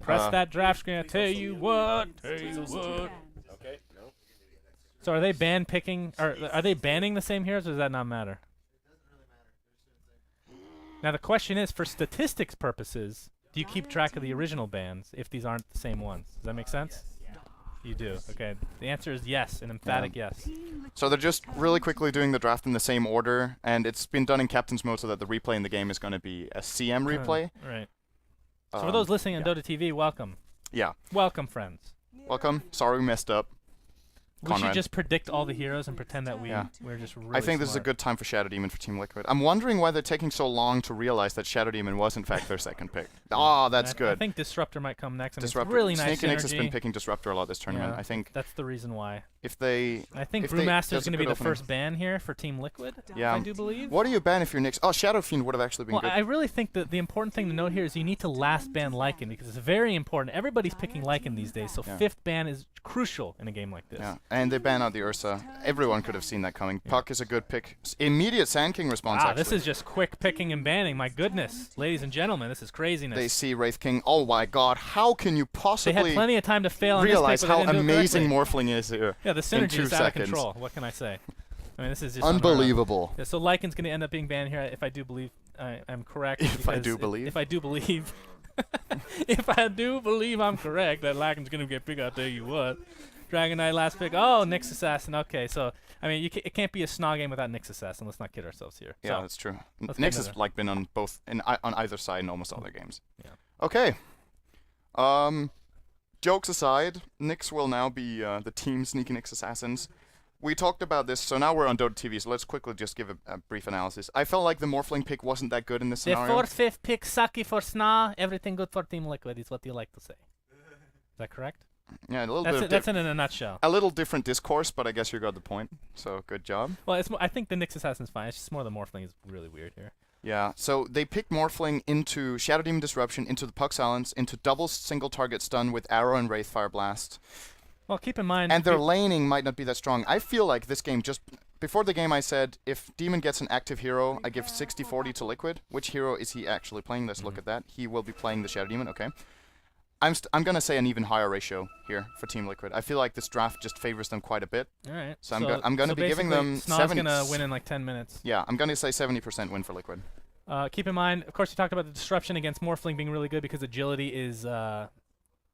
Press that draft screen. I tell you what. Okay, no. So are they picking? Or are they banning the same heroes, or does that not matter? Now the question is, for statistics purposes, do you keep track of the original bans if these aren't the same ones? Does that make sense? You do. Okay. The answer is yes, an emphatic yes. So they're just really quickly doing the draft in the same order, and it's been done in captain's mode so that the replay in the game is going to be a CM replay. Right. So for those listening on Dota TV, welcome. Yeah. Welcome, friends. Welcome. Sorry we messed up. We should just predict all the heroes and pretend that we're just really I think this is a good time for Shadow Demon for Team Liquid. I'm wondering why they're taking so long to realize that Shadow Demon was in fact their second pick. Oh, that's good. I think Disruptor might come next. Disruptor. It's really nice Snake and X synergy. has been picking Disruptor a lot this tournament. Yeah, I think that's the reason why. I think Brewmaster is going to be the first ban here for Team Liquid. Yeah. I do believe. What do you ban if you're Nyx? Oh, Shadow Fiend would have actually been good. I really think that the important thing to note here is you need to last ban Lycan because it's very important. Everybody's picking Lycan these days, so fifth ban is crucial in a game like this. Yeah, and they ban out the Ursa. Everyone could have seen that coming. Puck is a good pick. Immediate Sand King response, wow, actually. This is just quick picking and banning. My goodness. Ladies and gentlemen, this is craziness. They see Wraith King. Oh my god, how can you possibly They had plenty of time to fail realize on this pick, how amazing Morphling is here? Yeah, the synergy is out of seconds. control. What can I say? I mean, this is just unbelievable. Yeah, so Lycan's going to end up being banned here, if I do believe I'm correct. If I do believe? If I do believe. If I do believe I'm correct, that Lycan's going to get picked, I'll tell you what. Dragon Knight last pick. Oh, Nyx Assassin. Okay, so I mean, it can't be a SNA game without Nyx Assassin. Let's not kid ourselves here. Yeah, so, that's true. Nyx has like been on both on either side in almost all their games. Yeah. Okay. Jokes aside, Nyx will now be the team sneaky Nyx Assassins. We talked about this, so now we're on Dota TV, so let's quickly just give a brief analysis. I felt like the Morphling pick wasn't that good in this scenario. The 4th, 5th pick, sucky for SNA, everything good for Team Liquid is what you like to say. Is that correct? Yeah, a little bit. That's it in a nutshell. A little different discourse, but I guess you got the point. So good job. Well, I think the Nyx Assassin's fine. It's just more the Morphling is really weird here. Yeah, so they picked Morphling into Shadow Demon Disruption, into the Puck Silence, into double single target stun with Arrow and Wraith Fire Blast. Well, keep in mind... And their laning might not be that strong. I feel like this game just... Before the game I said, if Demon gets an active hero, I give 60-40 to Liquid. Which hero is he actually playing? Let's look at that. He will be playing the Shadow Demon, okay. I'm going to say an even higher ratio here for Team Liquid. I feel like this draft just favors them quite a bit. All right. So I'm going to be giving them... SNA's going to win in like 10 minutes. Yeah, I'm going to say 70% win for Liquid. Keep in mind, of course, you talked about the disruption against Morphling being really good because agility is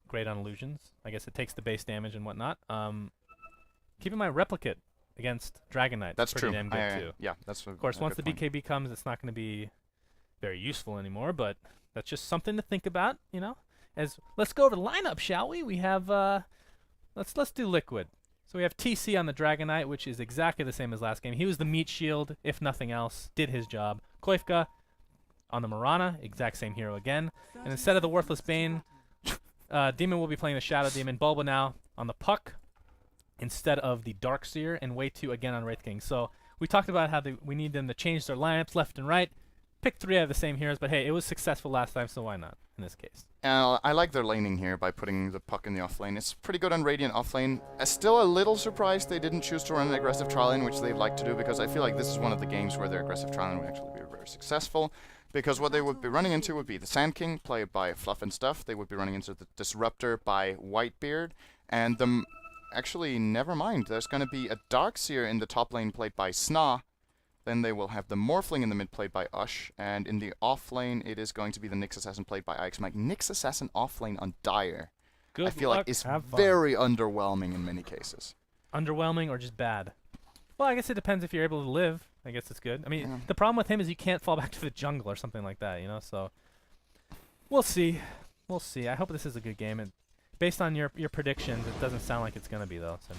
great on illusions. I guess it takes the base damage and whatnot. Keep in mind, Replicate against Dragon Knight. That's pretty true. damn good too. Yeah, that's of course, once the BKB comes, it's not going to be very useful anymore, but that's just something to think about, you know. Let's go over the lineup, shall we? We have let's do Liquid. So we have TC on the Dragon Knight, which is exactly the same as last game. He was the meat shield, if nothing else, did his job. Koifka on the Mirana, exact same hero again. And instead of the Worthless Bane, Demon will be playing the Shadow Demon. Bulba now on the Puck instead of the Darkseer, and Way 2 again on Wraith King. So we talked about how we need them to change their lineups left and right. Pick 3 out of the same heroes, but hey, it was successful last time, so why not in this case? I like their laning here by putting the Puck in the offlane. It's pretty good on Radiant offlane. Still a little surprised they didn't choose to run an aggressive trial lane, which they'd like to do, because I feel like this is one of the games where their aggressive trial lane would actually be very successful. Because what they would be running into would be the Sand King, played by Fluff and Stuff. They would be running into the Disruptor by Whitebeard. And actually, never mind. There's going to be a Darkseer in the top lane played by SNA. Then they will have the Morphling in the mid played by Ush. And in the off lane, it is going to be the Nyx Assassin played by IX Mike. Nyx Assassin off lane on Dire. Good I feel luck. like it's very underwhelming in many cases. Underwhelming or just bad? Well, I guess it depends if you're able to live. I guess it's good. I mean, the problem with him is you can't fall back to the jungle or something like that, you know? So, we'll see. We'll see. I hope this is a good game. And based on your predictions, it doesn't sound like it's going to be, though. So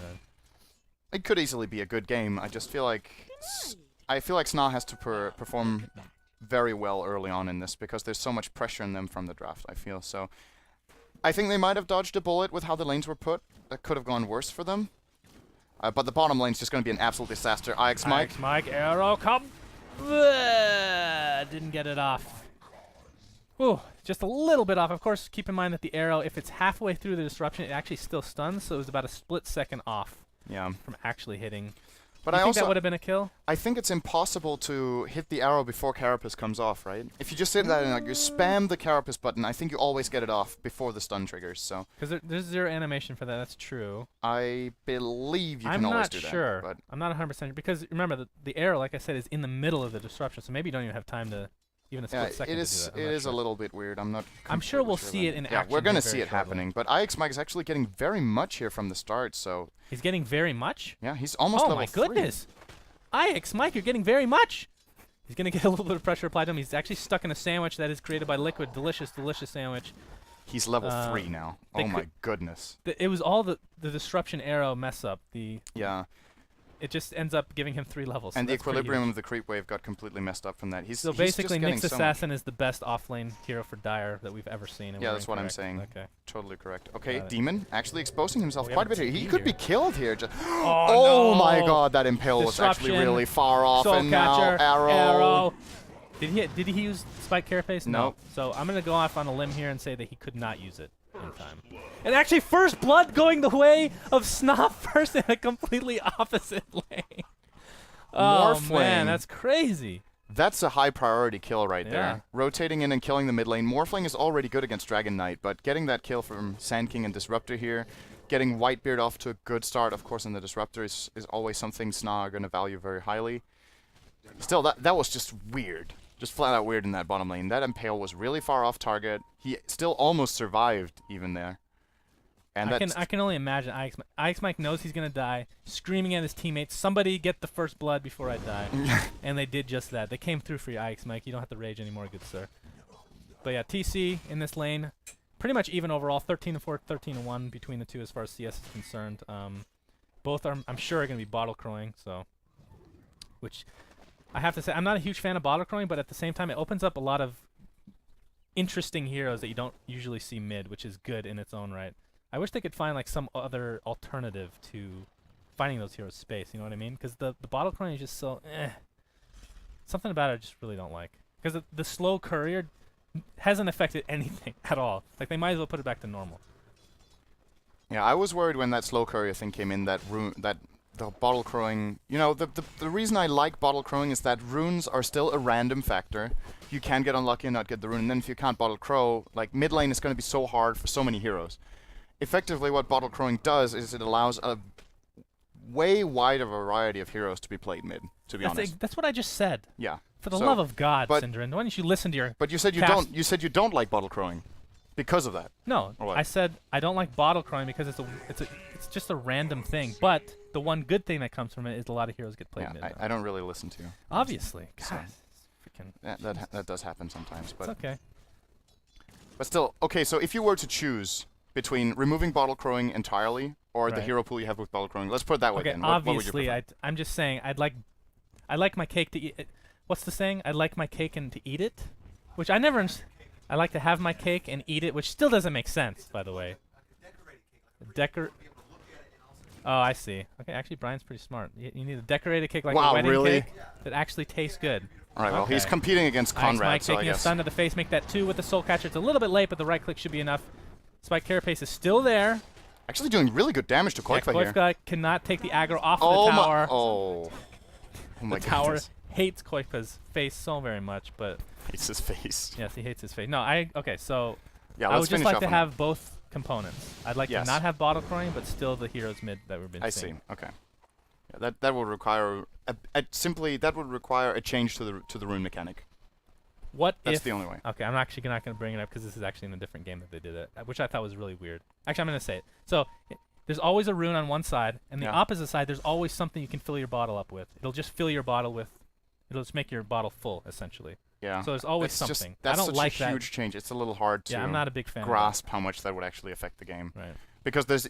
it could easily be a good game. I just feel like... SNA has to perform very well early on in this because there's so much pressure in them from the draft, I feel. So I think they might have dodged a bullet with how the lanes were put. That could have gone worse for them. But the bottom lane's just going to be an absolute disaster. IX Mike. IX Mike, arrow, come. Didn't get it off. Ooh, just a little bit off. Of course, keep in mind that the arrow, if it's halfway through the disruption, it actually still stuns, so it was about a split second off from actually hitting. But you I think also that would have been a kill? I think it's impossible to hit the arrow before Carapace comes off, right? If you just sit there and like, you spam the Carapace button, I think you always get it off before the stun triggers. So Because there's zero animation for that. That's true. I believe you I'm can always not do sure. that. But I'm not 100% sure. Because remember, the arrow, like I said, is in the middle of the disruption. So maybe you don't even have time to even a yeah, split second it to is. do that. It is a little bit weird. I'm not. I'm sure completely we'll see about it in Yeah, action we're gonna here see very it shortly. happening. But IX Mike is actually getting very much here from the start. So He's getting very much? yeah, he's almost Oh level my 3. goodness. IX Mike, you're getting very much. He's going to get a little bit of pressure applied to him. He's actually stuck in a sandwich that is created by Liquid. Delicious, delicious sandwich. He's level 3 now. they Oh my goodness. It was all the disruption arrow mess up. Yeah. It just ends up giving him 3 levels. And so the that's pretty equilibrium huge. of the creep wave got completely messed up from that. So he's basically, just getting Nyx so Assassin is the best offlane hero for Dire that we've ever seen. And Yeah, we're that's what I'm incorrect. saying. Okay. Totally correct. Okay, Got it. Demon actually exposing himself Oh, we quite a have bit a here. He TP could be here. killed here. Just Oh, no. my god, that impale was actually Disruption. really far off. Soul And now Catcher, arrow. Did he use Spike Carapace? No. So I'm going to go off on a limb here and say that he could not use it in time. And actually, first blood going the way of Snot first in a completely opposite lane. Oh, Morphling. man, that's crazy. That's a high priority kill right Yeah. there. Rotating in and killing the mid lane. Morphling is already good against Dragon Knight, but getting that kill from Sand King and Disruptor here, getting Whitebeard off to a good start, of course, in the Disruptor is always something SNA are going to value very highly. Still, that was just weird. Just flat out weird in that bottom lane. That Impale was really far off target. He still almost survived even there. And I can only imagine IX Mike knows he's going to die, screaming at his teammates, somebody get the first blood before I die. And they did just that. They came through for you, IX Mike. You don't have to rage anymore, good sir. But yeah, TC in this lane, pretty much even overall, 13-4, 13-1 between the two as far as CS is concerned. Both are, I'm sure, are going to be bottle crowing, so, which I have to say, I'm not a huge fan of bottle crowing, but at the same time, it opens up a lot of interesting heroes that you don't usually see mid, which is good in its own right. I wish they could find like some other alternative to finding those heroes space, you know what I mean? Because the bottle crowing is just so something about it I just really don't like. Because the slow courier hasn't affected anything at all. Like they might as well put it back to normal. Yeah, I was worried when that slow courier thing came in that the bottle crowing. You know, the reason I like bottle crowing is that runes are still a random factor. You can get unlucky and not get the rune, and then if you can't bottle crow, like mid lane is going to be so hard for so many heroes. Effectively, what bottle crowing does is it allows a way wider variety of heroes to be played mid. To be honest, That's what I just said. yeah. For the love of God, but- Synderen, why don't you listen to your? But you said you cast- don't. You said you don't like bottle crowing because of that. No, Or what? I said I don't like bottle crowing because it's just a random thing. But the one good thing that comes from it is a lot of heroes get played Yeah, mid. I don't really listen to you. Obviously, So- God, freaking. That does happen sometimes, but It's okay. but still, okay. So if you were to choose between removing bottle crowing entirely or the Right. hero pool you have with bottle crowing, let's put it that way. Okay, then. What would you obviously, prefer? I'm just saying I like my cake to eat. What's the saying? I like my cake and to eat it, which I never. I like to have my cake and eat it, which still doesn't make sense, by the way. Oh, I see. Okay, actually, Brian's pretty smart. You need a decorated cake like Wow, a wedding really? cake that actually tastes good. All right. Well, he's Okay. competing against IX Conrad, Mike so I taking a guess. stun to the face, make that 2 with the Soul Catcher. It's a little bit late, but the right click should be enough. Spike Carapace is still there. Actually doing really good damage to Koifa here. Koifa cannot take the aggro off Oh the my! tower. Oh my The tower goodness. hates Koifa's face so very much, but Hates his face. yes, he hates his face. No, okay, so Yeah, I let's would just finish like off to on have both components. I'd like Yes. to not have bottle crowing, but still the heroes mid that we've been I see. seeing. Okay. Yeah, that would require simply that would require a change to the rune mechanic. What That's if? the only way. Okay, I'm actually not going to bring it up because this is actually in a different game that they did it, which I thought was really weird. Actually, I'm going to say it. So there's always a rune on one side, and the Yeah. opposite side, there's always something you can fill your bottle up with. It'll just fill your bottle with. It'll just make your bottle full, essentially. Yeah. So there's always That's something. That's I don't such like a that. huge change. It's a little hard to Yeah, I'm not a big fan grasp how much that would actually affect the game. of that. Right. Because there's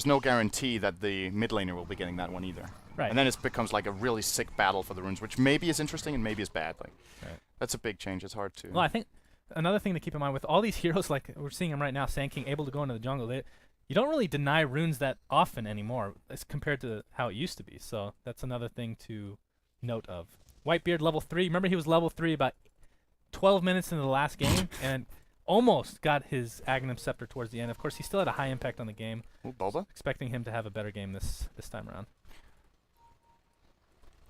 no guarantee that the mid laner will be getting that one either. Right. And then it becomes like a really sick battle for the runes, which maybe is interesting and maybe is bad. Like, Right. that's a big change. It's hard to. Well, I think another thing to keep in mind with all these heroes, like we're seeing them right now, Sand King able to go into the jungle, you don't really deny runes that often anymore as compared to how it used to be. So that's another thing to note of. Whitebeard level 3. Remember he was level 3 about 12 minutes into the last game and almost got his Aghanim Scepter towards the end. Of course, he still had a high impact on the game. Ooh, Boba? Expecting him to have a better game this time around.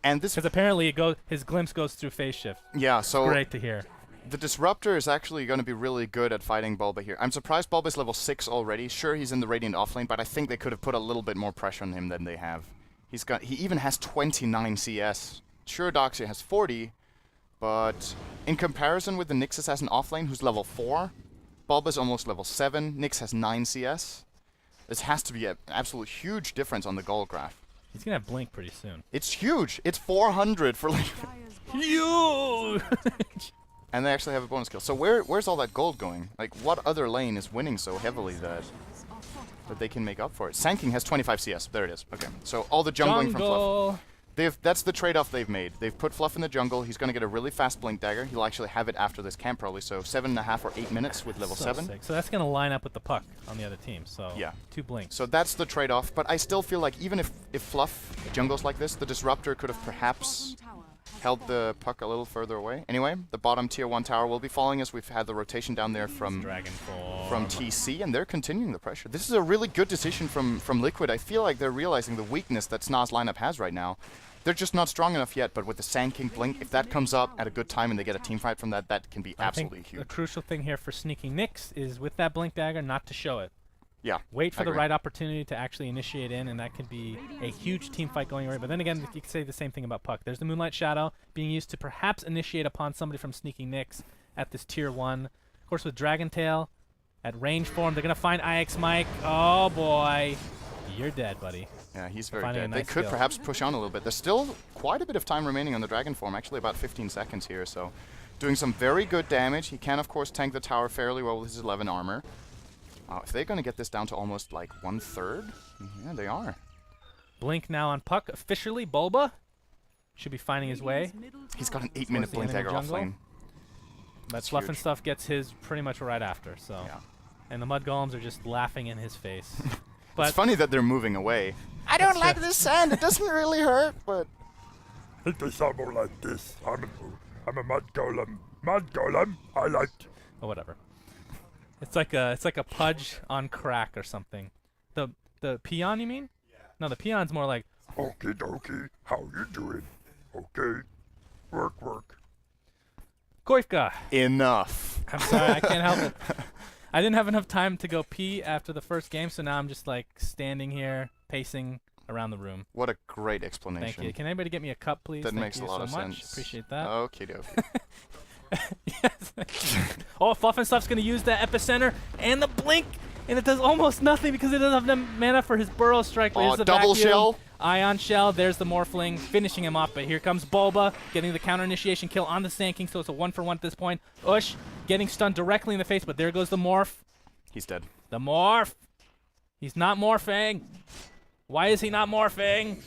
And this, Because apparently his glimpse goes through phase shift. yeah, so Great to hear. the Disruptor is actually going to be really good at fighting Bulba here. I'm surprised Bulba's level 6 already. Sure, he's in the Radiant offlane, but I think they could have put a little bit more pressure on him than they have. He even has 29 CS. Sure, Doxy has 40, but in comparison with the Nyx Assassin offlane, who's level 4, Bulba's almost level 7, Nyx has 9 CS. This has to be an absolute huge difference on the goal graph. He's going to have Blink pretty soon. It's huge! It's 400 for like... Huge! And they actually have a bonus kill. So where's all that gold going? Like, what other lane is winning so heavily that they can make up for it? Sanking has 25 CS. There it is. Okay. So all the jungling from Fluff. That's the trade-off they've made. They've put Fluff in the jungle. He's going to get a really fast Blink Dagger. He'll actually have it after this camp probably. So 7.5 or 8 minutes with level 7. Sick. So that's going to line up with the puck on the other team. So yeah. 2 Blinks. So that's the trade-off. But I still feel like even if Fluff jungles like this, the Disruptor could have perhaps held the puck a little further away. Anyway, the bottom tier 1 tower will be falling as we've had the rotation down there from TC, and they're continuing the pressure. This is a really good decision from Liquid. I feel like they're realizing the weakness that SNA's lineup has right now. They're just not strong enough yet, but with the Sand King Blink, if that comes up at a good time and they get a team fight from that, that can be absolutely huge. The crucial thing here for sneaking Nyx is with that Blink Dagger not to show it. Yeah. Wait for the right opportunity to actually initiate in, and that could be a huge team fight going right. But then again, you could say the same thing about Puck. There's the Moonlight Shadow being used to perhaps initiate upon somebody from sneaking Nyx at this tier 1. Of course, with Dragon Tail at range form, they're going to find IX Mike. Oh, boy. You're dead, buddy. Yeah, he's very dead. They could perhaps push on a little bit. There's still quite a bit of time remaining on the Dragon form, actually about 15 seconds here, so doing some very good damage. He can, of course, tank the tower fairly well with his 11 armor. If they're going to get this down to almost like 1/3, yeah, they are. Blink now on Puck. Officially, Bulba should be finding his way. He's got an 8-minute Blink Dagger offlane. That Fluff and Stuff gets his pretty much right after, so. Yeah. And the Mud Golems are just laughing in his face. But it's funny that they're moving away. I don't like this sand. It doesn't really hurt, but... It does sound more like this. I'm a mud golem. Mud golem, I like... Oh, whatever. It's like a pudge on crack or something. The peon, you mean? Yeah. No, the peon's more like... Okie dokie, how you doing? Okay. Work. Koifka. Enough. I'm sorry, I can't help it. I didn't have enough time to go pee after the first game, so now I'm just like standing here, pacing around the room. What a great explanation. Thank you. Can anybody get me a cup, please? That makes a lot of sense. Appreciate that. Okie dokie. Yes. Oh, Fluff and Stuff's going to use that Epicenter and the Blink, and it does almost nothing because it doesn't have enough mana for his Burrow Strike. Oh, double shell. Ion Shell. There's the Morphling finishing him off, but here comes Bulba getting the counter initiation kill on the Sand King, so it's a 1-for-1 at this point. Ush getting stunned directly in the face, but there goes the Morph. He's dead. The Morph. He's not morphing. Why is he not morphing?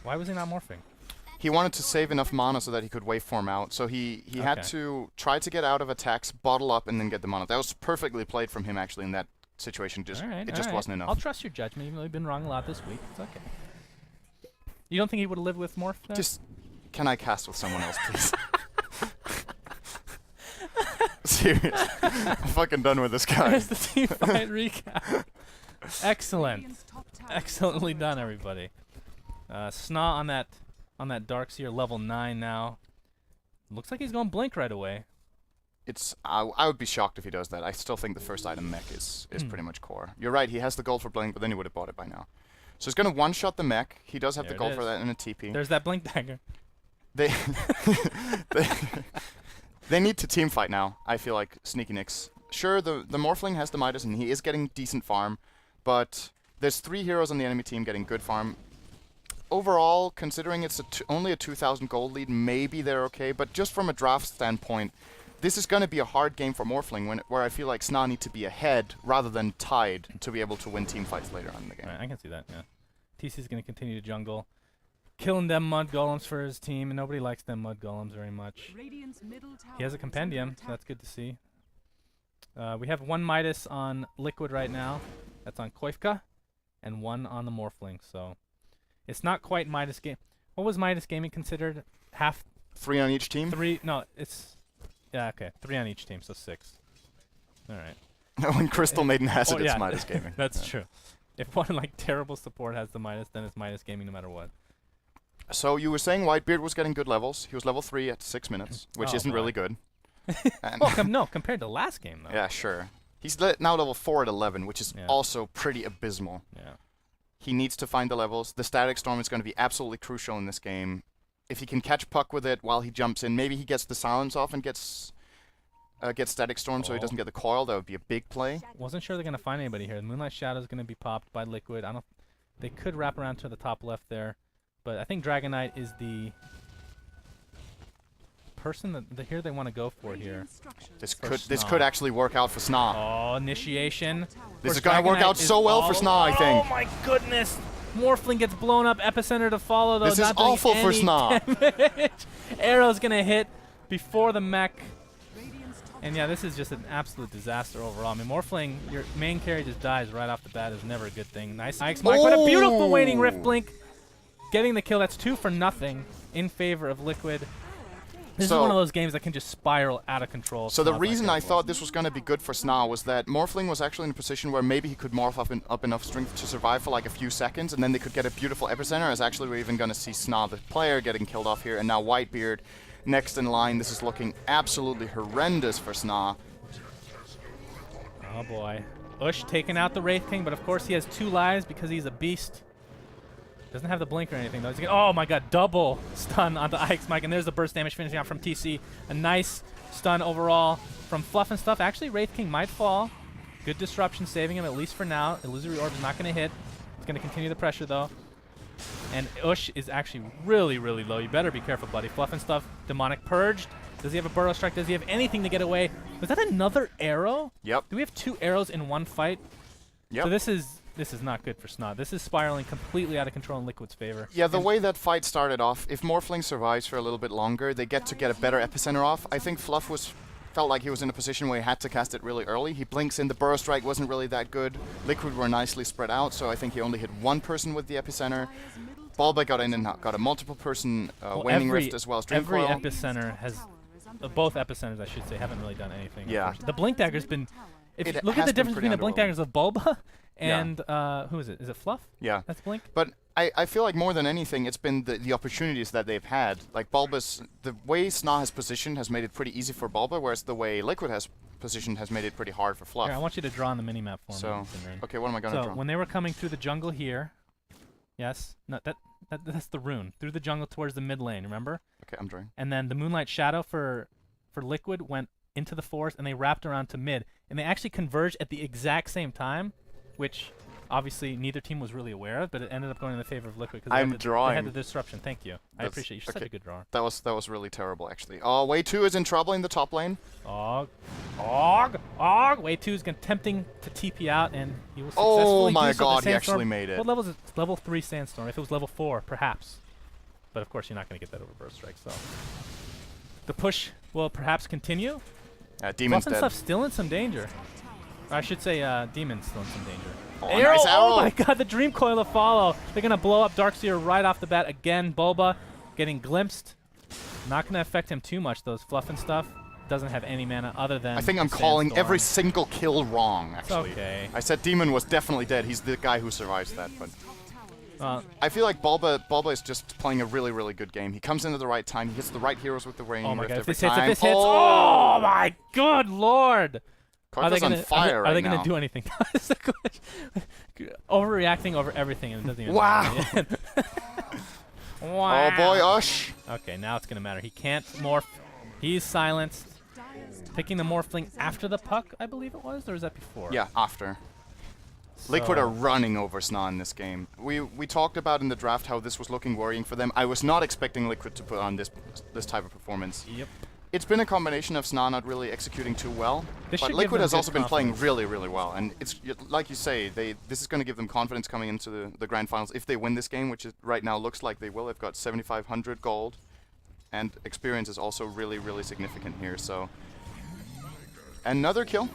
Why was he not morphing? He wanted to save enough mana so that he could waveform out. So he had to try to get out of attacks, bottle up, and then get the mana. That was perfectly played from him, actually, in that situation. It just wasn't enough. I'll trust your judgment, even though you've been wrong a lot this week. It's okay. You don't think he would have lived with Morph there? Just, can I cast with someone else, please? Seriously. I'm fucking done with this guy. There's the team fight recap. Excellent. Excellently done, everybody. SNA on that Darkseer level 9 now. Looks like he's going Blink right away. I would be shocked if he does that. I still think the first item mech is pretty much core. You're right, he has the gold for Blink, but then he would have bought it by now. So he's going to one-shot the mech. He does have the gold for that in a TP. There's that Blink Dagger. They need to team fight now, I feel like, Sneaky Nyx. Sure, the Morphling has the Midas, and he is getting decent farm, but there's 3 heroes on the enemy team getting good farm. Overall, considering it's only a 2,000 gold lead, maybe they're okay, but just from a draft standpoint, this is going to be a hard game for Morphling, where I feel like SNA need to be ahead rather than tied to be able to win team fights later on in the game. Right, I can see that, yeah. TC's going to continue to jungle, killing them Mud Golems for his team, and nobody likes them Mud Golems very much. He has a Compendium, so that's good to see. We have 1 Midas on Liquid right now. That's on Koifka, and 1 on the Morphling, so... It's not quite Midas game. What was Midas gaming considered? Half? 3 on each team? 3. No, it's... Yeah, okay. 3 on each team, so 6. All right. When Crystal Maiden has it, it's Midas gaming. That's true. If one, like, terrible support has the Midas, then it's Midas gaming no matter what. So you were saying Whitebeard was getting good levels. He was level 3 at 6 minutes, which Oh, isn't boy. really good. And Well, no, compared to last game though. yeah, sure. He's now level 4 at 11, which is Yeah. also pretty abysmal. Yeah. He needs to find the levels. The Static Storm is going to be absolutely crucial in this game. If he can catch Puck with it while he jumps in, maybe he gets the silence off and gets Static Storm so he doesn't get the coil. That would be a big play. Wasn't sure they're gonna find anybody here. The Moonlight Shadow is gonna be popped by Liquid. I don't. They could wrap around to the top left there, but I think Dragon Knight is the person that here they want to go for here. This For could SNA. actually work out for SNA. Oh, initiation. This is Of course, going to Dragon work Knight out is so well for all- SNA, I think. Oh my goodness! Morphling gets blown up. Epicenter to follow though. This is not doing awful for any SNA. damage. Arrow's gonna hit before the mech. And yeah, this is just an absolute disaster overall. I mean, Morphling, your main carry just dies right off the bat is never a good thing. Nice Ike's Mike, but a beautiful waning Rift Blink. Getting the kill, that's 2 for nothing in favor of Liquid. This is So- one of those games that can just spiral out of control. if So the SNA's not reason I careful. thought this was going to be good for SNA was that Morphling was actually in a position where maybe he could morph up enough strength to survive for like a few seconds, and then they could get a beautiful epicenter, as actually we're even going to see SNA, the player, getting killed off here, and now Whitebeard next in line. This is looking absolutely horrendous for SNA. Oh boy. Ush taking out the Wraith King, but of course he has 2 lives because he's a beast. Doesn't have the blink or anything though. Oh my god, double stun onto Ike's Mike, and there's the burst damage finishing out from TC. A nice stun overall from Fluff and Stuff. Actually, Wraith King might fall. Good disruption, saving him at least for now. Illusory Orb is not going to hit. It's going to continue the pressure though. And Ush is actually really, really low. You better be careful, buddy. Fluff and Stuff, Demonic Purged. Does he have a Burrow Strike? Does he have anything to get away? Was that another arrow? Yep. Do we have 2 arrows in one fight? Yep. So this is not good for SNA. This is spiraling completely out of control in Liquid's favor. Yeah, the way that fight started off, if Morphling survives for a little bit longer, they get a better epicenter off. I think Fluff felt like he was in a position where he had to cast it really early. He blinks in, the Burrow Strike wasn't really that good. Liquid were nicely spread out, so I think he only hit one person with the epicenter. Bulba got in and got a multiple person Waning Rift as well as Dream every Coil. epicenter has, both epicenters I should say, haven't really done anything. Yeah. unfortunately. The Blink Dagger's been, if you It look at has the been difference pretty between the Blink underwhelming. Daggers of Bulba and, who is it? Is it Fluff? Yeah. That's Blink? But I feel like more than anything, it's been the opportunities that they've had. Like Bulba's, the way SNA has positioned has made it pretty easy for Bulba, whereas the way Liquid has positioned has made it pretty hard for Fluff. Here, I want you to draw on the minimap for So, me. Simran. okay, what am I going to So draw? when they were coming through the jungle here, yes, no, that's the rune. Through the jungle towards the mid lane, remember? Okay, I'm drawing. And then the Moonlight Shadow for Liquid went into the forest, and they wrapped around to mid. And they actually converged at the exact same time, which obviously neither team was really aware of, but it ended up going in the favor of Liquid. I'm they had drawing. the disruption. Thank you. I That's- appreciate you. You're such okay. a good drawer. That was really terrible, actually. Oh, Way 2 is in trouble in the top lane. Og. Wave 2 is attempting to TP out, and he will Oh successfully my do so. The god, he Sandstorm- actually made it. What level is it? It's level 3 Sandstorm. If it was level 4, perhaps. But of course, you're not going to get that over Burst Strike, so. The push will perhaps continue. Demon's Fluff and dead. Stuff still in some danger. Or I should say Demon's still in some danger. Oh, nice arrow. Oh my god, the Dream Coil to follow. They're going to blow up Darkseer right off the bat again. Bulba getting glimpsed. Not going to affect him too much, those Fluff and Stuff. Doesn't have any mana other than I think I'm the calling Sandstorm. every single kill wrong, It's actually. okay. I said Demon was definitely dead. He's the guy who survives that, but I feel like Bulba is just playing a really, really good game. He comes in at the right time. He hits the right heroes with the Waning Oh my Rift god, if every this hits, time. if this hits. Oh my good lord! Karthus on fire are they right gonna now. do anything? That's the question. Overreacting over everything, and it doesn't even Wow. matter. Wow. Oh boy, Ush. Okay, now it's gonna matter. He can't morph. He's silenced. Picking the Morphling after the puck, I believe it was, or was that before? Yeah, after. So Liquid are running over SNA in this game. We talked about in the draft how this was looking worrying for them. I was not expecting Liquid to put on this type of performance. Yep. It's been a combination of SNA not really executing too well, This but should give Liquid them has good also been playing confidence. really, really well. And it's like you say, this is going to give them confidence coming into the grand finals if they win this game, which right now looks like they will. They've got 7,500 gold, and experience is also really, really significant here. So another kill.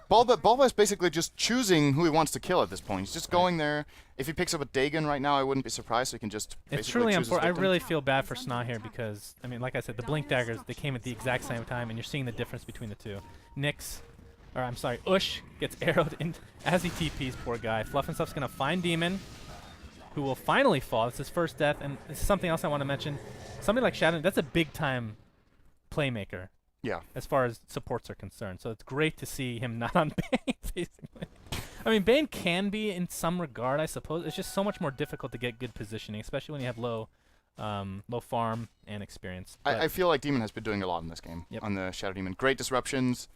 Bulba is basically just choosing who he wants to kill at this point. He's just going there. If he picks up a Dagon right now, I wouldn't be surprised. So he can just It's basically truly choose his unfortunate. I victim. really feel bad for SNA here because, I mean, like I said, the Blink Daggers, they came at the exact same time, and you're seeing the difference between the two. Ush gets arrowed in as he TPs, poor guy. Fluff and Stuff's going to find Demon. who will finally fall. It's his first death, and it's something else I want to mention. Something like Shadow, that's a big-time playmaker. Yeah. As far as supports are concerned. So it's great to see him not on Bane, basically. I mean, Bane can be in some regard, I suppose. It's just so much more difficult to get good positioning, especially when you have low farm and experience. I feel like Demon has been doing a lot in this game on the Shadow Demon. Great disruptions,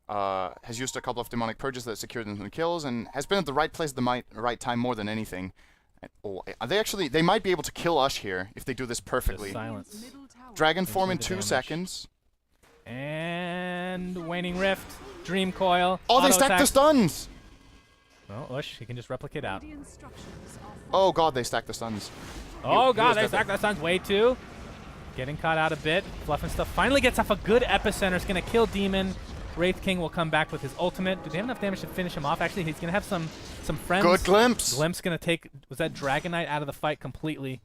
has used a couple of demonic purges that secured them some kills, and has been at the right place at the right time more than anything. They might be able to kill Ush here if they do this perfectly. Just silence. Dragon form in 2 damage. seconds. And Waning Rift, Dream Coil. Oh, they stacked the stuns! Well, Ush, he can just replicate out. Oh god, they stacked the stuns. Oh god, they stacked the stuns way too. Getting caught out a bit. Fluff and stuff. Finally gets off a good epicenter. It's going to kill Demon. Wraith King will come back with his ultimate. Do they have enough damage to finish him off? Actually, he's going to have some friends. Good glimpse. Glimpse going to take, was that Dragon Knight out of the fight completely.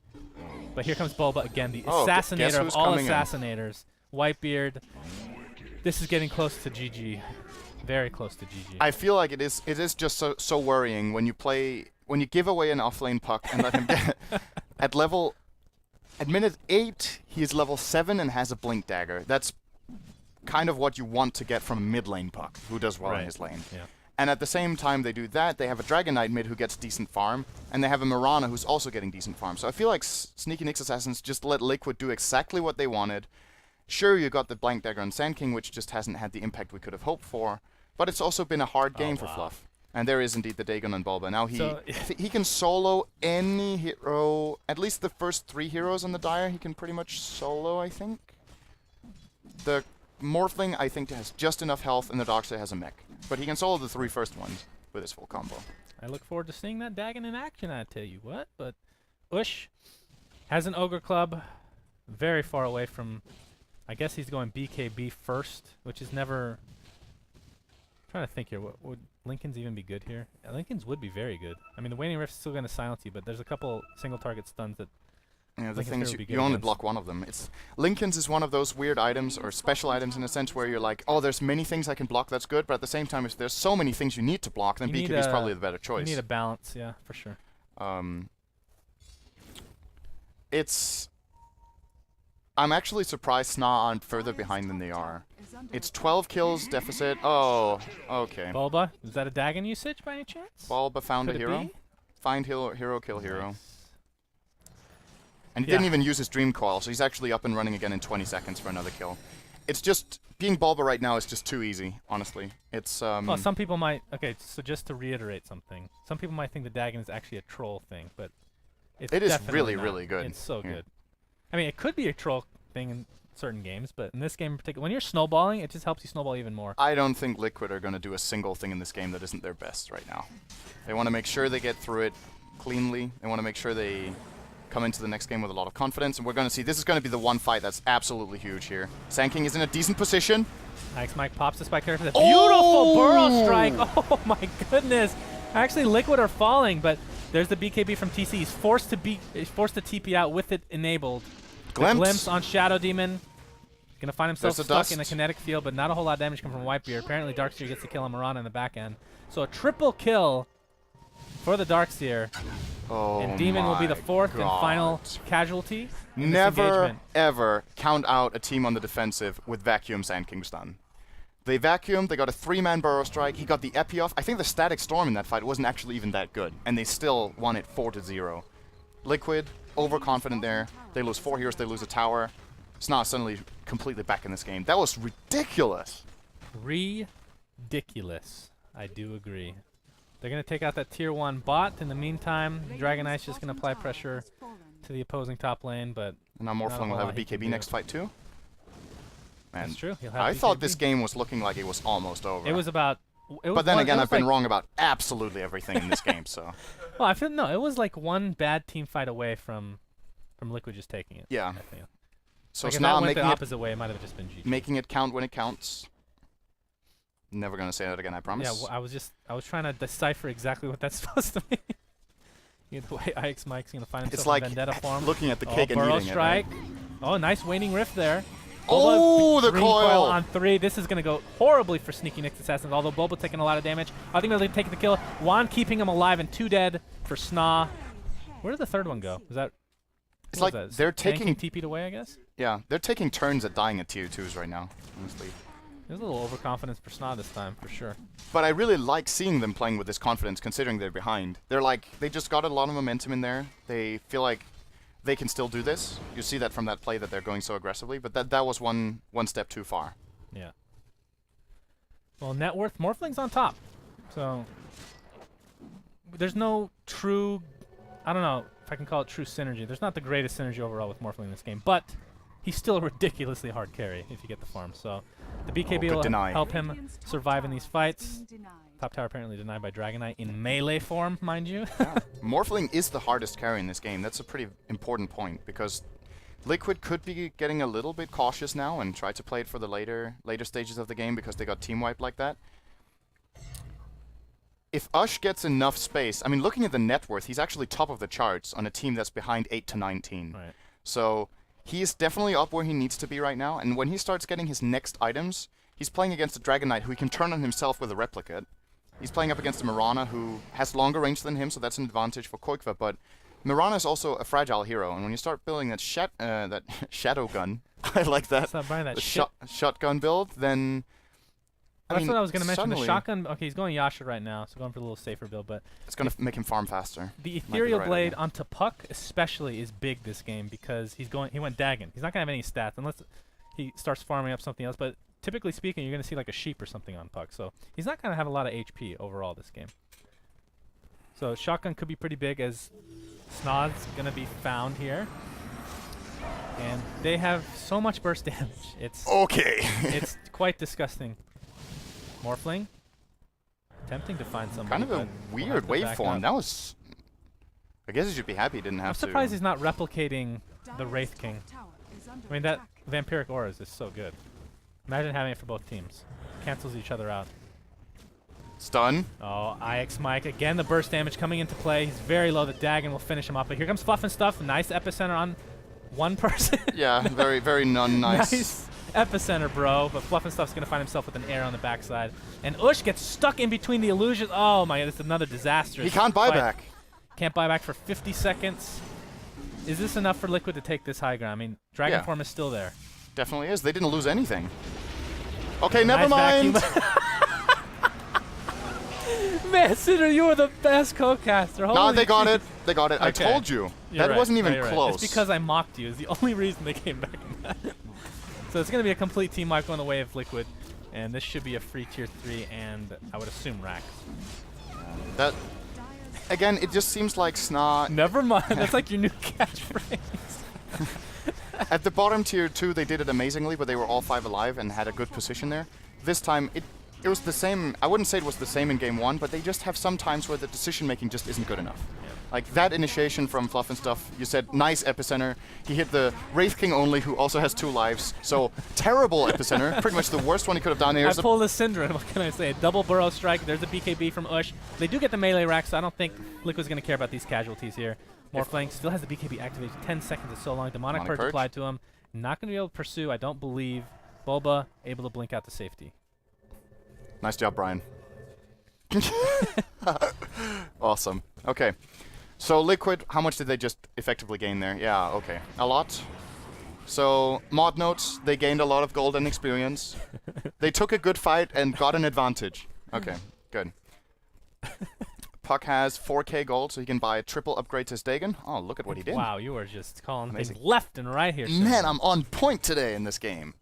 But here comes Bulba again, the assassinator of all assassinators. Whitebeard. This is getting close to GG. Very close to GG. I feel like it is just so worrying when you give away an offlane puck and let him get at minute 8 he is level 7 and has a blink dagger. That's kind of what you want to get from a mid lane puck who does well in his lane. Yeah. And at the same time they do that, they have a Dragon Knight mid who gets decent farm, and they have a Mirana who's also getting decent farm. So I feel like Sneaky Nyx Assassins just let Liquid do exactly what they wanted. Sure, you got the Blank Dagger on Sand King, which just hasn't had the impact we could have hoped for, but it's also been a hard game for Fluff. And there is indeed the Dagon on Bulba. Now he can solo any hero, at least the first 3 heroes on the Dire he can pretty much solo, I think. The Morphling, I think, has just enough health, and the Darkseid has a mech. But he can solo the 3 first ones with his full combo. I look forward to seeing that Dagon in action, I tell you what. But Ush has an Ogre Club very far away from... I guess he's going BKB first, which is never... I'm trying to think here. Would Lincoln's even be good here? Lincoln's would be very good. I mean, the Waning Rift's still going to silence you, but there's a couple single-target stuns that... Yeah, the thing is, you only block one of them. Lincoln's is one of those weird items, or special items in a sense, where you're like, oh, there's many things I can block, that's good, but at the same time, if there's so many things you need to block, then BKB is probably the better choice. You need a balance, yeah, for sure. I'm actually surprised SNA aren't further behind than they are. It's 12 kills deficit. Oh, okay. Bulba, is that a Dagon usage by any chance? Bulba found Could a it hero. be? Find hero, kill hero. Nice. And he didn't even use his Dream Coil, so he's actually up and running again in 20 seconds for another kill. It's just, being Bulba right now is just too easy, honestly. It's, Well, some people might, okay, so just to reiterate something, some people might think the Dagon is actually a troll thing, but it's it is definitely really, not. really good. It's so good. I mean, it could be a troll thing in certain games, but in this game in particular, when you're snowballing, it just helps you snowball even more. I don't think Liquid are going to do a single thing in this game that isn't their best right now. They want to make sure they get through it cleanly. They want to make sure they come into the next game with a lot of confidence, and we're going to see this is going to be the one fight that's absolutely huge here. Sand King is in a decent position. Alex Mike pops the spike here for the beautiful Burrow Strike. Oh my goodness. Actually, Liquid are falling, but there's the BKB from TC. He's forced to TP out with it enabled. Glimpse on Shadow Demon. Gonna find himself stuck in a kinetic field, but not a whole lot of damage coming from Whitebeard. Apparently Darkseer gets to kill on Mirana in the back end. So a triple kill for the Darkseer. Oh, and Demon will be the 4th and final casualty in this engagement. Ever count out a team on the defensive with Vacuum Sand King stun. They vacuumed, they got a 3-man Burrow Strike, he got the Epi off. I think the Static Storm in that fight wasn't actually even that good, and they still won it 4-0. Liquid, overconfident there. They lose 4 heroes, they lose a tower. SNA suddenly completely back in this game. That was ridiculous. Ridiculous. I do agree. They're going to take out that tier 1 bot. In the meantime, Dragon Knight's just going to apply pressure to the opposing top lane, but... And now Morphling will have a BKB next fight too? Man, that's true. He'll have I BKB. Thought this game was looking like it was almost over. It was about... But then again, I've been wrong about absolutely everything in this game, so... Well, I feel... No, it was like one bad team fight away from Liquid just taking it. Yeah. So like it's if that not went the making opposite way, it might have just been GG. making it count when it counts. Never gonna say that again, I promise. Yeah, well, I was trying to decipher exactly what that's supposed to mean. Either way, Ike's Mike's gonna find himself it's like in Vendetta form. looking at the cake and Burrow eating Strike. it. Right? Oh, nice Waning Rift there. Oh, the Green coil on 3. This is gonna go horribly for Sneaky Nyx Assassins. Although Bulba taking a lot of damage, I think they're taking the kill. Juan keeping him alive and 2 dead for SNA. Where did the third one go? Is that? It's what like was that? they're Tanking taking TP'd away, I guess. yeah, they're taking turns at dying at tier 2s right now, honestly. There's a little overconfidence for SNA this time, for sure. But I really like seeing them playing with this confidence, considering they're behind. They're like, they just got a lot of momentum in there. They feel like they can still do this. You see that from that play that they're going so aggressively, but that was one step too far. Yeah. Well, net worth, Morphling's on top. So there's no true, I don't know if I can call it true synergy. There's not the greatest synergy overall with Morphling in this game, but he's still a ridiculously hard carry if you get the farm. So the BKB will help him survive in these fights. Top tower apparently denied by Dragonite in melee form, mind you. Yeah. Morphling is the hardest carry in this game. That's a pretty important point, because Liquid could be getting a little bit cautious now and try to play it for the later stages of the game because they got team wiped like that. If Ush gets enough space, I mean, looking at the net worth, he's actually top of the charts on a team that's behind 8 to 19. Right. So he is definitely up where he needs to be right now, and when he starts getting his next items, he's playing against a Dragonite who he can turn on himself with a Replicate. He's playing up against a Mirana who has longer range than him, so that's an advantage for Koikva, but Mirana is also a fragile hero, and when you start building that shadow gun, I like that, Stop buying that the shit. shotgun build, then That's what I was going to mention. The suddenly shotgun, okay, he's going Yasha right now, so going for a little safer build, but it's going to make him farm faster. the Might be the Ethereal right Blade idea. onto Puck especially is big this game because he went Dagon. He's not going to have any stats unless he starts farming up something else, but typically speaking, you're going to see like a sheep or something on Puck, so he's not going to have a lot of HP overall this game. So shotgun could be pretty big as SNA's going to be found here. And they have so much burst damage. It's Okay. it's quite disgusting. Morphling. Tempting to find somebody. Kind of a but we'll have weird to back waveform. up. That was... I guess he should be happy he didn't have I'm to... surprised he's not replicating the Wraith King. I mean, that Vampiric Aura is just so good. Imagine having it for both teams. Cancels each other out. Stun. Oh, IX Mike. Again, the burst damage coming into play. He's very low. The Dagon will finish him up. But here comes Fluff and Stuff. Nice epicenter on one person. Yeah, very, very non-nice. Nice epicenter, bro. But Fluff and Stuff's going to find himself with an air on the backside. And Ush gets stuck in between the illusions. Oh, my God. It's another disaster. He can't buy back. Can't buy back for 50 seconds. Is this enough for Liquid to take this high ground? I mean, Dragon Yeah. Form is still there. Definitely is. They didn't lose anything. Okay, never Nice mind. vacuum. Man, Cinder, you were the best co-caster. No, Holy they got shit. it. They got it. I Okay. told you. You're That right. wasn't even You're right. close. It's because I mocked you. Is the only reason they came back in that. So it's going to be a complete team wipe on the way of Liquid. And this should be a free tier 3 and I would assume Rax. That... Again, it just seems like SNA... Never mind. That's like your new catchphrase. At the bottom tier 2, they did it amazingly, but they were all 5 alive and had a good position there. This time, it was the same. I wouldn't say it was the same in game 1, but they just have some times where the decision-making just isn't good enough. Yeah. Like that initiation from Fluff and Stuff, you said nice epicenter. He hit the Wraith King only, who also has 2 lives. So, terrible epicenter. Pretty much the worst one he could have done. I pulled a Cinder, and what can I say? A double burrow strike. There's a BKB from Ush. They do get the melee rack, so I don't think Liquid's going to care about these casualties here. Morphling still has the BKB activated. 10 seconds is so long. Demonic Purge applied to him. Not going to be able to pursue, I don't believe. Boba able to blink out to safety. Nice job, Brian. Awesome. Okay. So Liquid, how much did they just effectively gain there? Yeah, okay. A lot. So, mod notes, they gained a lot of golden experience. They took a good fight and got an advantage. Okay, good. Puck has 4k gold, so he can buy a triple upgrade to his Dagon. Oh, look at what he did. Wow, you are just calling Amazing. things left and right here, Cinder. Man, I'm on point today in this game.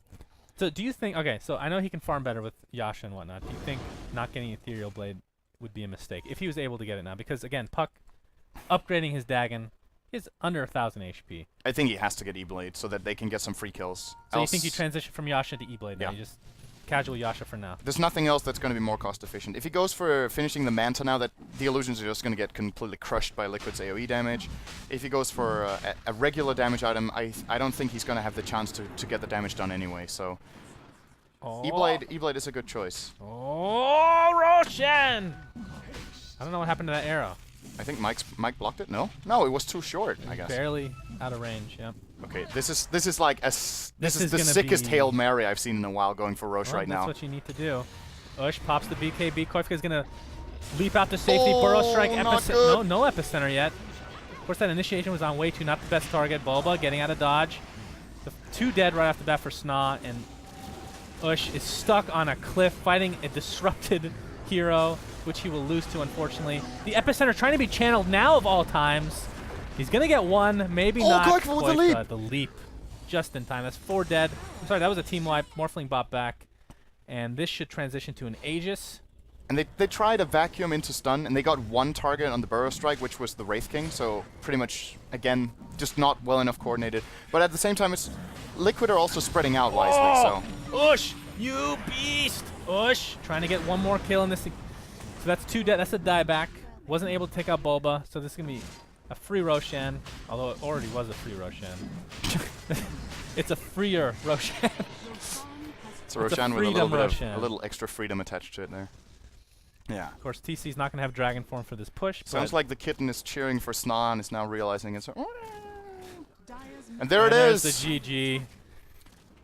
So do you think, okay, so I know he can farm better with Yasha and whatnot. Do you think not getting Ethereal Blade would be a mistake if he was able to get it now? Because again, Puck upgrading his Dagon is under 1,000 HP. I think he has to get E-Blade so that they can get some free kills. So you Else think you transition from Yasha to E-Blade now? Yeah. You just casual Yasha for now. there's nothing else that's going to be more cost efficient. If he goes for finishing the Manta now, that the illusions are just going to get completely crushed by Liquid's AoE damage. If he goes for a regular damage item, I don't think he's going to have the chance to get the damage done anyway. So E-Blade is a good choice. Oh, Roshan! I don't know what happened to that arrow. I think Mike blocked it. No, it was too short. I guess. Barely out of range. Yep. Okay, this is like this is is the gonna sickest be- Hail Mary I've seen in a while going for Roche Well, right that's now. what you need to do. Ush pops the BKB. Koifka's gonna leap out to safety. Burrow strike. not No good. epicenter yet. Of course, that initiation was on way to not the best target. Bulba getting out of dodge. The 2 dead right off the bat for SNA, and Ush is stuck on a cliff fighting a disrupted hero, which he will lose to, unfortunately. The epicenter trying to be channeled now of all times. He's going to get 1, maybe not. Koifa with the leap! The leap just in time. That's 4 dead. I'm sorry, that was a team wipe. Morphling bot back. And this should transition to an Aegis. And they tried a vacuum into stun, and they got 1 target on the Burrow Strike, which was the Wraith King, so pretty much, again, just not well enough coordinated. But at the same time, it's Liquid are also spreading out wisely, so... Ush, you beast! Ush, trying to get 1 more kill in this. So that's 2 dead. That's a dieback. Wasn't able to take out Bulba, so this is going to be a free Roshan, although it already was a free Roshan. It's a freer Roshan. It's a Roshan with a little extra freedom attached to it there. Yeah. Of course, TC's not going to have Dragon Form for this push. Sounds like the kitten is cheering for SNA and is now realizing it's... And there it is! There's the GG.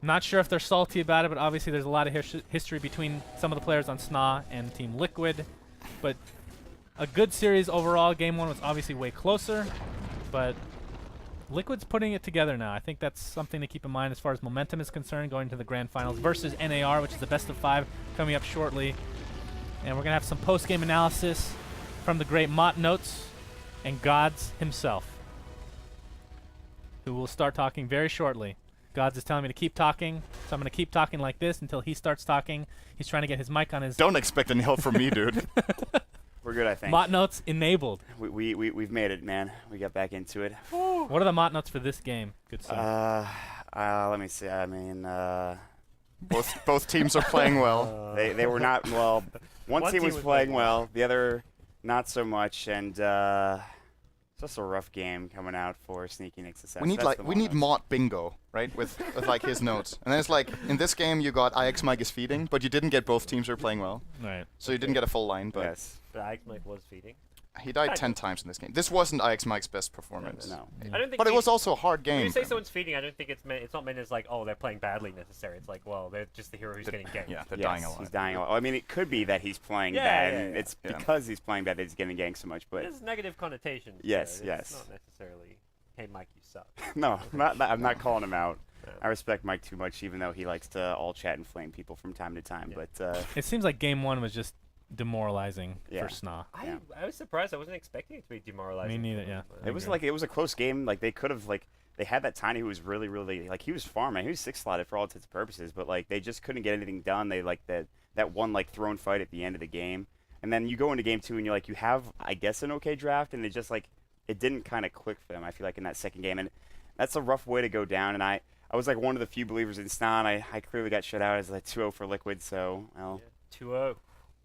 Not sure if they're salty about it, but obviously there's a lot of history between some of the players on SNA and Team Liquid. But a good series overall. Game 1 was obviously way closer, but Liquid's putting it together now. I think that's something to keep in mind as far as momentum is concerned, going to the Grand Finals versus NAR, which is the best of 5, coming up shortly. And we're going to have some post-game analysis from the great Mott Notes and Gods himself, who will start talking very shortly. Gods is telling me to keep talking, so I'm going to keep talking like this until he starts talking. He's trying to get his mic on his... Don't expect any help from me, dude. We're good, I think. Mott Notes enabled. We've made it, man. We got back into it. What are the Mott Notes for this game? Good sir. Let me see. I mean, both teams are playing well. they were not well. One team was playing well, the other not so much, and it's just a rough game coming out for Sneaky Nick's assessment. We need Mott bingo, right? With like his notes, and then it's like in this game you got IX Mike is feeding, but you didn't get both teams are playing well. Right. So you didn't get a full line, but yes. But IX Mike was feeding. He died 10 times in this game. This wasn't IX Mike's best performance. No. I don't think. But it was also a hard game. When you say someone's feeding, I don't think it's meant. It's not meant as like, oh, they're playing badly necessarily. It's like, well, they're just the hero who's getting ganked. Yeah, they're Yes, dying a lot. he's dying a lot. I mean, it could be that he's playing Yeah, bad, yeah, and yeah. it's Yeah. because he's playing bad that he's getting ganked so much. But There's negative connotations. Yes, to it. yes. It's not necessarily, hey, Mike, you suck. no, I'm not calling him out. No. I respect Mike too much, even though he likes to all chat and flame people from time to time. Yeah. But It seems like game 1 was just demoralizing Yeah. for SNA. I was surprised. I wasn't expecting it to be demoralizing. Me neither, for them, yeah. but- it was a close game. Like they could have they had that Tiny who was really like he was farming. He was 6 slotted for all intents and purposes, but like they just couldn't get anything done. They like that one like thrown fight at the end of the game, and then you go into game 2 and you're like you have I guess an okay draft, and it just like it didn't kind of click for them. I feel like in that second game, and that's a rough way to go down. And I was like one of the few believers in SNA, and I clearly got shut out as like 2-0 for Liquid. So well, 2-0.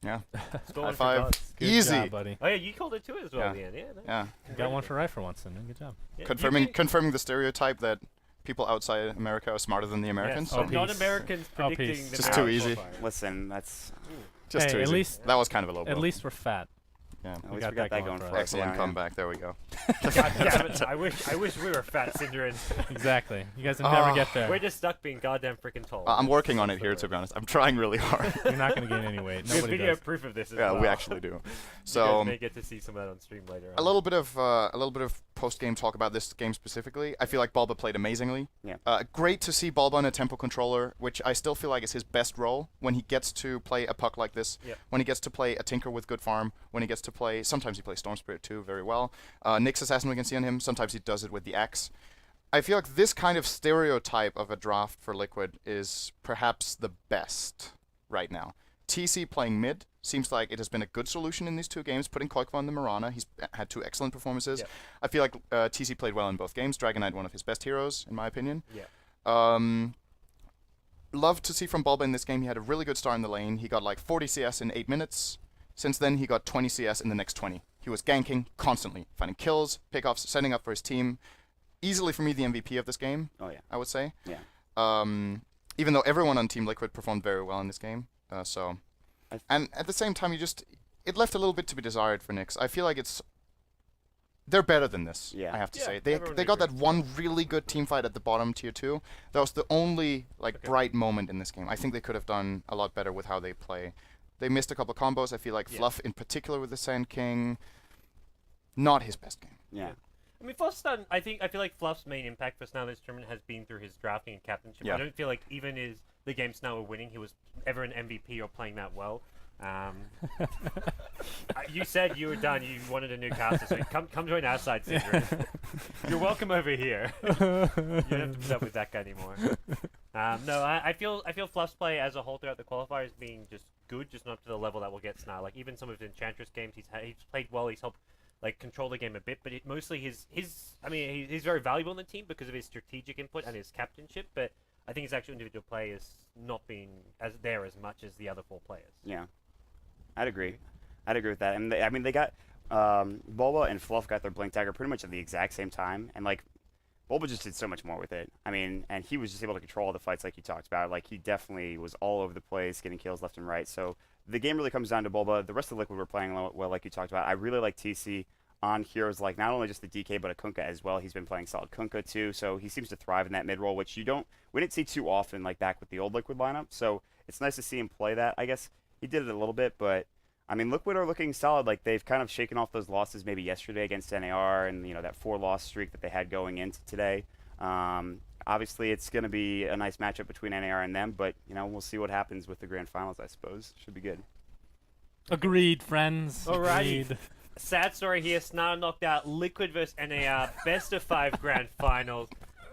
Yeah. Score High one for five. Gods. Good Easy. job, buddy. Oh yeah, you called it 2 as well Yeah. at the end. Yeah. Nice. Yeah. Got one for right for once, then. Good job. Yeah. Confirming the stereotype that people outside America are smarter than the Americans. Yes. Oh, So peace. non-Americans Oh, predicting peace. the Just too American easy. qualifier. listen, that's Just Hey, too at easy. least- That was kind of a low blow. At least we're fat. Yeah. at We least got we got that that going going for for us. us. Excellent Yeah, comeback. There we go. God damn it! I wish we were fat, Synderen. Exactly. You guys will never get there. We're just stuck being goddamn freaking tall. I'm working on it here, to be honest. I'm trying really hard. You're not going to gain any weight. We have Nobody video does. proof of this as Yeah, well. we actually do. You So guys may get to see some of that on stream later. a little bit of post-game talk about this game specifically. I feel like Bulba played amazingly. Yeah. Great to see Bulba on a tempo controller, which I still feel like is his best role when he gets to play a puck like this. Yeah. When he gets to play a Tinker with good farm. When he gets to play, sometimes he plays Storm Spirit too very well. Nick's Assassin we can see on him. Sometimes he does it with the axe. I feel like this kind of stereotype of a draft for Liquid is perhaps the best right now. TC playing mid seems like it has been a good solution in these 2 games, putting Koikva on the Mirana. He's had 2 excellent performances. Yeah. I feel like TC played well in both games. Dragon Knight, one of his best heroes, in my opinion. Yeah. Love to see from Bulba in this game. He had a really good start in the lane. He got like 40 CS in 8 minutes. Since then, he got 20 CS in the next 20. He was ganking constantly, finding kills, pickoffs, setting up for his team. Easily, for me, the MVP of this game, Oh yeah. I would say. Yeah. Even though everyone on Team Liquid performed very well in this game. And at the same time, it left a little bit to be desired for Nyx. I feel like they're better than this, Yeah. I have to Yeah, say. They everyone got that agrees. one really good team fight at the bottom, tier 2. That was the only bright moment in this game. I think they could have done a lot better with how they play. They missed a couple of combos. I feel like Yeah. Fluff in particular with the Sand King, not his best game. Yeah. I mean, Fluff's done. I feel like Fluff's main impact for SNA this tournament has been through his drafting and captainship. Yeah. I don't feel like even as the game SNA were winning, he was ever an MVP or playing that well. You said you were done. You wanted a new caster, so come join our side, Cinder. You're welcome over here. You don't have to put up with that guy anymore. No, I feel Fluff's play as a whole throughout the qualifiers being just good, just not up to the level that will get SNA. Like even some of his Enchantress games, he's played well. He's helped like control the game a bit, but mostly he's very valuable in the team because of his strategic input and his captainship. But I think his actual individual play is not being as much as the other 4 players. Yeah, I'd agree with that. And they got Bulba and Fluff got their Blink Dagger pretty much at the exact same time, and like Bulba just did so much more with it. I mean, and he was just able to control all the fights like you talked about. Like he definitely was all over the place, getting kills left and right. So the game really comes down to Bulba. The rest of the Liquid were playing well, like you talked about. I really like TC on heroes like not only just the DK but a Kunkka as well. He's been playing solid Kunkka too, so he seems to thrive in that mid role, which we didn't see too often like back with the old Liquid lineup. So it's nice to see him play that. I guess he did it a little bit, but I mean Liquid are looking solid. Like they've kind of shaken off those losses maybe yesterday against NAR and that 4-loss streak that they had going into today. Obviously it's going to be a nice matchup between NAR and them, but we'll see what happens with the grand finals. I suppose should be good. Agreed, friends. Alrighty. Agreed. Sad story here. SNA knocked out Liquid versus NAR, best of 5 grand finals.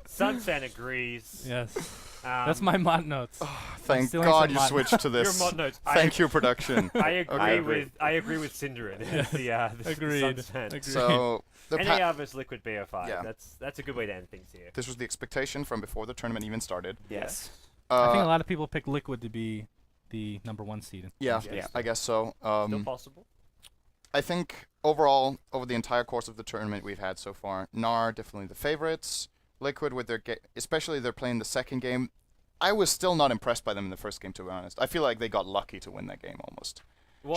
Sunsan agrees. Yes. That's my mod notes. Thank stealing God some you mod- switched to Your this. mod notes. Thank you, production. I agree Okay. I agree with Cinderin. the Agreed. Sunsan. Agreed. So the NAR versus Liquid BO5. Yeah. That's a good way to end things here. this was the expectation from before the tournament even started. Yes. I think a lot of people pick Liquid to be the #1 seed. Yeah, Yeah. I guess so. Still possible. I think overall, over the entire course of the tournament we've had so far, NAR definitely the favorites. Liquid with their especially they're playing the second game. I was still not impressed by them in the first game, to be honest. I feel like they got lucky to win that game almost.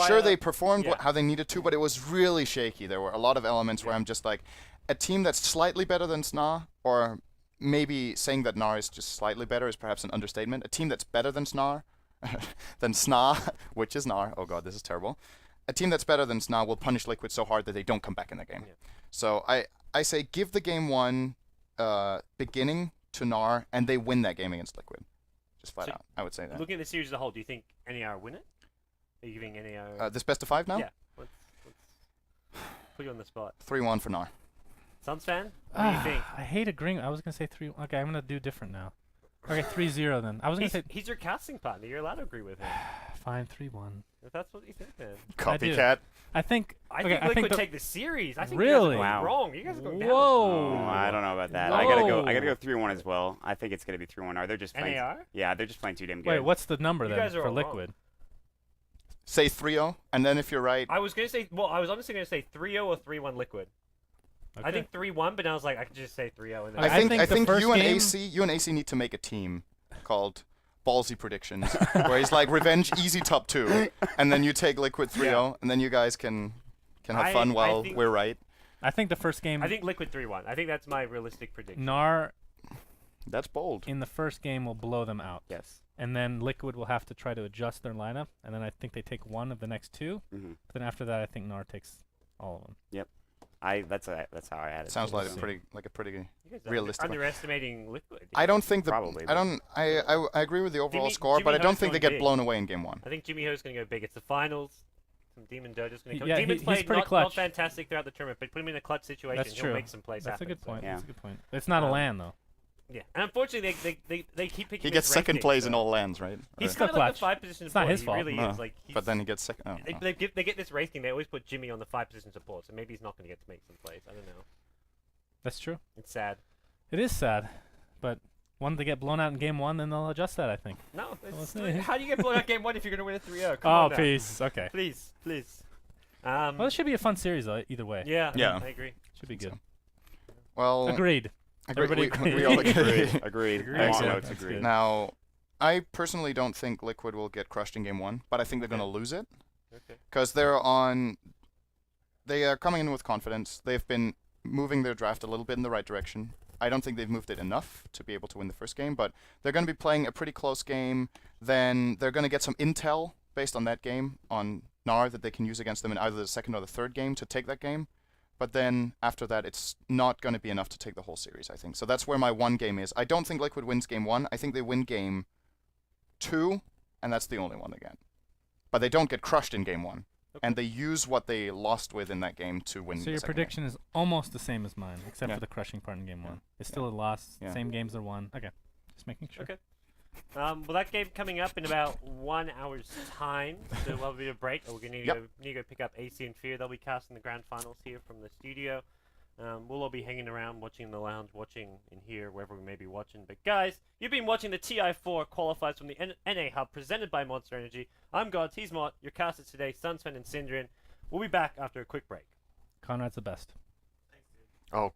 Sure, they performed yeah. how they needed to, but it was really shaky. There were a lot of elements where I'm just like, a team that's slightly better than SNA, or maybe saying that NAR is just slightly better is perhaps an understatement. A team that's better than SNA, which is NAR. Oh god, this is terrible. A team that's better than SNA will punish Liquid so hard that they don't come back in the game. Yeah. So I say give the game 1 beginning to NAR, and they win that game against Liquid. Just flat So out. I would say that. Looking at the series as a whole, do you think NAR win it? Are you giving NAR? This best of 5 now? Yeah. Let's put you on the spot. 3-1 for NAR. Suns fan? What do you think? I hate agreeing. I was going to say 3. Okay, I'm going to do different now. Okay, 3-0 then. I was going to say He's your casting partner. You're allowed to agree with him. fine, 3-1. If that's what you think, then. Copycat. I think I okay, think Liquid the- take the series. I think Really? you guys are going Wow. wrong. You guys are going down. Whoa. I don't know about that. I gotta go 3-1 as well. I think it's gonna be 3-1. They're just playing. NAR? Yeah, they're just playing too damn good. Wait, what's the number You then guys are for all wrong. Liquid? Say 3-0, and then if you're right, I was gonna say. Well, I was honestly gonna say 3-0 or 3-1 Liquid. I think 3-1, but I was like, I could just say 3-0. And then Okay, I think the first you and game- AC need to make a team called Ballsy Predictions, where he's like Revenge Easy Top 2, and then you take Liquid 3-0, and then you guys can have fun while think- we're right. I think the first game, I think Liquid 3-1. I think that's my realistic prediction. NAR That's bold. in the first game will blow them out. Yes. And then Liquid will have to try to adjust their lineup, and then I think they take one of the next 2. Mm-hmm. But then after that, I think NAR takes all of them. That's how I had it. Sounds like We'll a see. pretty. You guys are realistic. underestimating Liquid. I don't think Probably, I don't. I agree with the overall Jimmy- score, but Jimmy I don't Ho's think they going get big. blown away in game 1. I think Jimmy Ho's going to go big. It's the finals. Some Demon Dojo's going to come. Yeah, Demon's he's played pretty not clutch. fantastic throughout the tournament, but put him in a clutch situation, That's he'll true. make some plays That's happen. a good point. Yeah. That's a good point. It's not a Um, LAN though. Yeah, and unfortunately, they keep picking. He gets this second rating, place so- in all lands, right? He's Still kind of like the clutch. 5 position It's not support. his He fault. really No, is. Like, but then he gets second. Oh, no. they get this rating. They always put Jimmy on the 5 position support, so maybe he's not going to get to make some plays. I don't know. That's true. It's sad. It is sad, but once they get blown out in game 1, then they'll adjust that. I think. No, Well, it's it's- how do you get blown out game 1 if you're going to win a 3-0? Come Oh, on now. peace. Okay. Please, please. Well, it should be a fun series though. Either way, Yeah, Yeah. I agree. should be good. So, Well, Agreed. Everybody we all agree. Agreed. Agreed. All Excellent. notes That's agreed. good. Now, I personally don't think Liquid will get crushed in game 1, but I think they're going to lose it Okay. because they are coming in with confidence. They've been moving their draft a little bit in the right direction. I don't think they've moved it enough to be able to win the first game, but they're going to be playing a pretty close game. Then they're going to get some intel based on that game on NAR that they can use against them in either the second or the third game to take that game. but then after that, it's not going to be enough to take the whole series, I think. So that's where my one game is. I don't think Liquid wins game 1. I think they win game 2, and that's the only one again. But they don't get crushed in game 1. Okay. And they use what they lost with in that game to win. So your prediction is almost the same as mine, except Yeah. for the crushing part in game Yeah. 1. It's still a loss. Yeah. Same games are won. Okay, just making sure. Okay. Well, that game coming up in about 1 hour's time, so we'll have a bit of break. We're going to Yep. need to go pick up AC and Fear. They'll be casting the grand finals here from the studio. We'll all be hanging around, watching in the lounge, watching in here, wherever we may be watching. But guys, you've been watching the TI4 qualifiers from the NA Hub, presented by Monster Energy. I'm Gods, he's Mott, your casters today, Sunsven and Syndrin. We'll be back after a quick break. Conrad's the best. Oh,